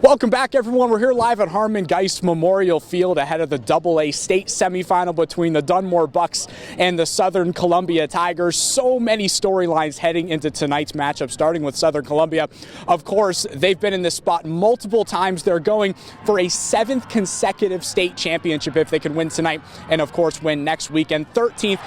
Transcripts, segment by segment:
Welcome back, everyone. We're here live at Harmon Geist Memorial Field ahead of the AA state semifinal between the Dunmore Bucks and the Southern Columbia Tigers. So many storylines heading into tonight's matchup, starting with Southern Columbia. Of course, they've been in this spot multiple times. They're going for a 7th consecutive state championship if they can win tonight, and of course win next weekend. 13th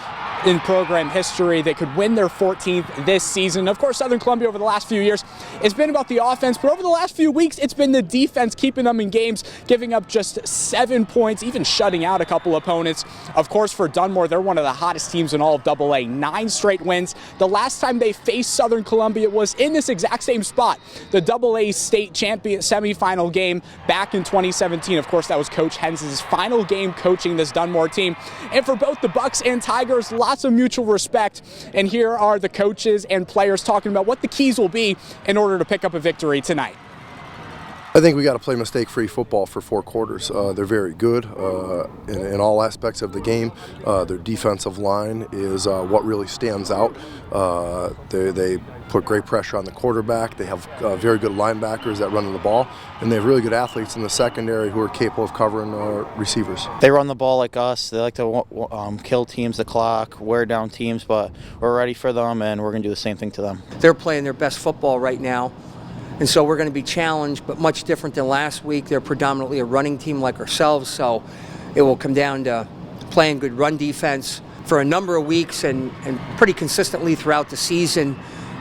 in program history. They could win their 14th this season. Of course, Southern Columbia over the last few years, it's been about the offense, but over the last few weeks, it's been the defense keeping them in games, giving up just 7 points, even shutting out a couple opponents. Of course, for Dunmore, they're one of the hottest teams in all of AA. 9 straight wins. The last time they faced Southern Columbia was in this exact same spot, the AA state champion semifinal game back in 2017. Of course, that was Coach Hens' final game coaching this Dunmore team. And for both the Bucks and Tigers, lots of mutual respect. And here are the coaches and players talking about what the keys will be in order to pick up a victory tonight. I think we got to play mistake-free football for 4 quarters. They're very good in all aspects of the game. Their defensive line is what really stands out. They put great pressure on the quarterback. They have very good linebackers that run the ball, and they have really good athletes in the secondary who are capable of covering receivers. They run the ball like us. They like to kill teams, the clock, wear down teams, but we're ready for them, and we're going to do the same thing to them. They're playing their best football right now. And so we're going to be challenged, but much different than last week. They're predominantly a running team like ourselves, so it will come down to playing good run defense for a number of weeks and pretty consistently throughout the season.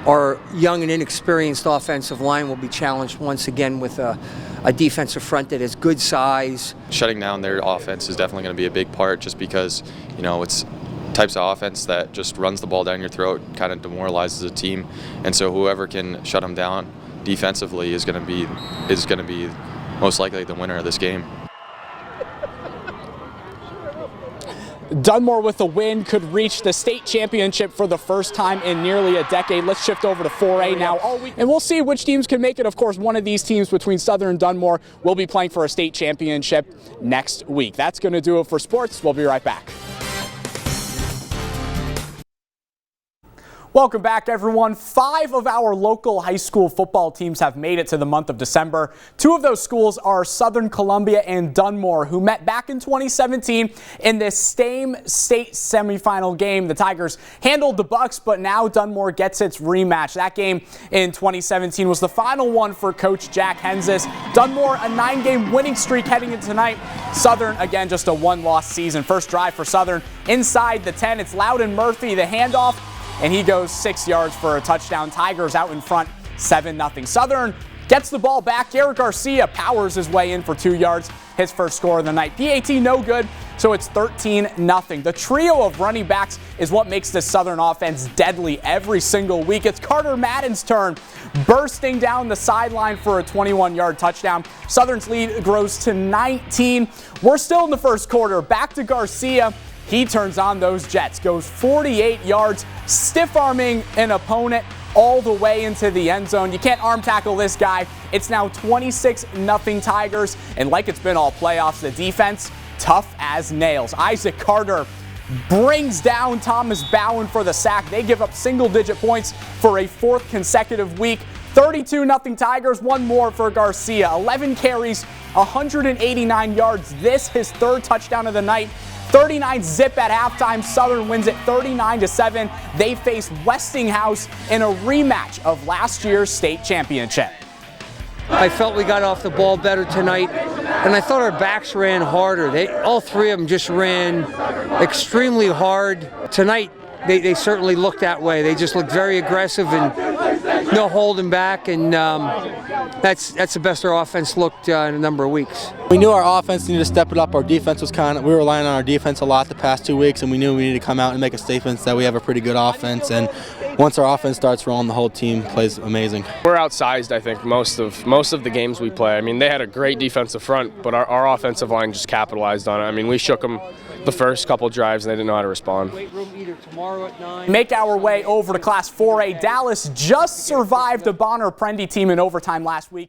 Our young and inexperienced offensive line will be challenged once again with a defensive front that has good size. Shutting down their offense is definitely going to be a big part, just because, you know, it's types of offense that just runs the ball down your throat, kind of demoralizes a team, and so whoever can shut them down defensively is going to be most likely the winner of this game. Dunmore with a win could reach the state championship for the first time in nearly a decade. Let's shift over to 4A now, and we'll see which teams can make it. Of course, one of these teams between Southern and Dunmore will be playing for a state championship next week. That's going to do it for sports. We'll be right back. Welcome back, everyone. 5 of our local high school football teams have made it to the month of December. 2 of those schools are Southern Columbia and Dunmore, who met back in 2017 in this same state semifinal game. The Tigers handled the Bucks, but now Dunmore gets its rematch. That game in 2017 was the final one for Coach Jack Hens. Dunmore, a 9-game winning streak heading into tonight. Southern, again, just a 1-loss season. First drive for Southern inside the 10. It's Loudon Murphy, the handoff, and he goes 6 yards for a touchdown. Tigers out in front, 7-0. Southern gets the ball back. Garrett Garcia powers his way in for 2 yards, his first score of the night. PAT no good, so it's 13-0. The trio of running backs is what makes this Southern offense deadly every single week. It's Carter Madden's turn, bursting down the sideline for a 21-yard touchdown. Southern's lead grows to 19. We're still in the first quarter. Back to Garcia. He turns on those Jets, goes 48 yards, stiff-arming an opponent all the way into the end zone. You can't arm tackle this guy. It's now 26-0 Tigers, and like it's been all playoffs, the defense, tough as nails. Isaac Carter brings down Thomas Bowen for the sack. They give up single-digit points for a 4th consecutive week. 32-0 Tigers, one more for Garcia. 11 carries, 189 yards. This, his 3rd touchdown of the night. 39 zip at halftime. Southern wins it 39-7. They face Westinghouse in a rematch of last year's state championship. I felt we got off the ball better tonight, and I thought our backs ran harder. All 3 of them just ran extremely hard. Tonight, they certainly looked that way. They just looked very aggressive and no holding back, and that's the best our offense looked in a number of weeks. We knew our offense needed to step it up. Our defense was we were relying on our defense a lot the past 2 weeks, and we knew we needed to come out and make a statement that we have a pretty good offense. And once our offense starts rolling, the whole team plays amazing. We're outsized, I think, most of the games we play. I mean, they had a great defensive front, but our offensive line just capitalized on it. I mean, we shook them the first couple drives, and they didn't know how to respond. Make our way over to Class 4A. Dallas just survived a Bonner Prendy team in overtime last week.